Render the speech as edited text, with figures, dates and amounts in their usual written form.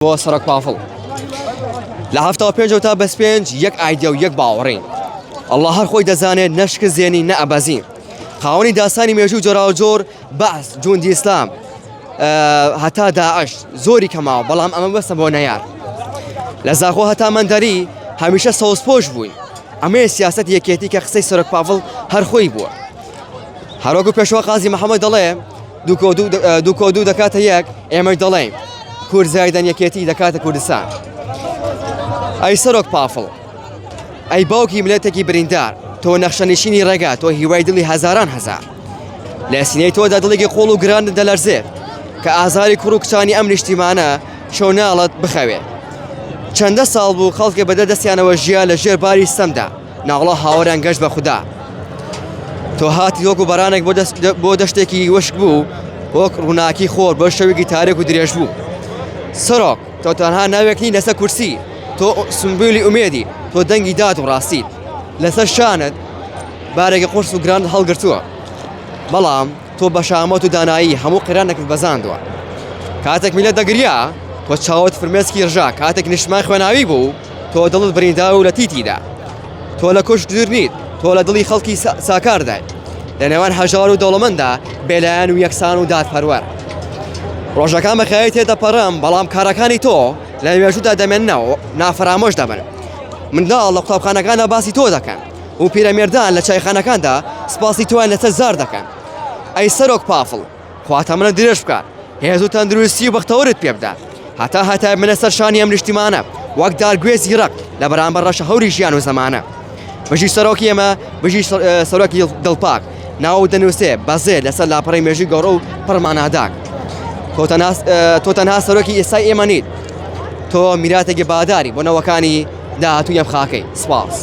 بۆ سەرک پافڵ لە هەفتەوە پێنج تا بەس پێنج یەک ئایدە و یەک باوەڕین ئەڵڵا هەر خۆی دەزانێت نەشک زێنی نە ئەبەزین خاوەنی داسانی مێژوو جۆراوە جۆر بەعس جوندی ئیسلام هەتا داعش زۆری کەماوە بەڵام ئەمە بەسە بۆ نەیار لە زاخۆ هەتا مەندەری هەمیشە سەوزپۆش بووین ئەمەیە سیاسەت یەکێتی کە قسەی سەرک پافڵ هەر خۆی بووە هەروەکو پێشوا قازی محەممەد دەڵێ دوو کۆ دوو دەکاتە یەک ئێمەش دەڵێن کورد زایدەن یەکێتی دەکاتە کوردستان ئەی سەرۆک پافڵ ئەی باوکی ملەتێکی بریندار تۆ نەخشەنشینی ڕێگا تۆ هیوای دڵی هەزاران هەزار لە سینەی تۆدا دڵێکی قوڵ و گران دەلەرزێت کە ئازاری کوڕ و کچانی ئەم نیشتیمانە شەو ناڵەت بخەوێ چەندە ساڵ بوو خەڵکێ بەدە دەستیانەوە ژیا لە ژێر باری سەمدا ناوڵە هاوەریان گەشت بە خودا تۆ هاتی وەکو بەرانێک بۆ دەشتێکی وشک بوو وەک ڕووناکی خۆر بۆ شەوێکی تارێک و درێژ بوو سەرۆک تۆ تەنها ناوێکنی لەسەر کورسی تۆ سمبولی ئومێدی تۆ دەنگی داد و ڕاستیت لەسەر شانت بارێکی قورس و گران هەڵگرتووە بەڵام تۆ بە شامەت و دانایی هەموو قیرانێکت بەزاندووە کاتێک میلەت دەگریا تۆ چاوت فرمێسکی ڕژا کاتێک نیشتمان خوێناوی بوو تۆ دڵت بریندار و لە تیتیدا تۆ لە کوشت دوور نیت تۆ لە دڵی خەڵکی ساکاردای لە نێوان هەژار و دەوڵەمەندا بێلایەن و یەکسان و دادپەروەر ڕۆژەکان بەخایەت تێدەپەڕم بەڵام کارەکانی تۆ لە مێژوودا دەمێننەوە نافرامۆش دەبن منداڵ لە قوتابخانەکاندا باسی تۆ دەکەن و پیرەمێردان لە چایخانەکاندا سپاسی تۆیان لەسەر زار دەکەن ئەی سەرۆک پافڵ خواتە منە درێژ بکات هێز و تەندروستی و بەختەوەرت پێ بدات هەتا منە سەر شانی ئەم نیشتیمانە وەک دارگوێزی ڕق لە بەرامبەر ڕەشە هەوری ژیان و زەمانە بژی سەرۆکی ئێمە بژی سەرۆکی دڵپاک ناو دەنووسێ بەزێ لەسەر لاپەڕی مێژووی گەورە و پەرماناداک تۆ تەنها سەرۆکی ئێستای ئێمە نیت تۆ میراتێکی باداری بۆ نەوەکانی داهاتووی ئەم خاکەی سپاس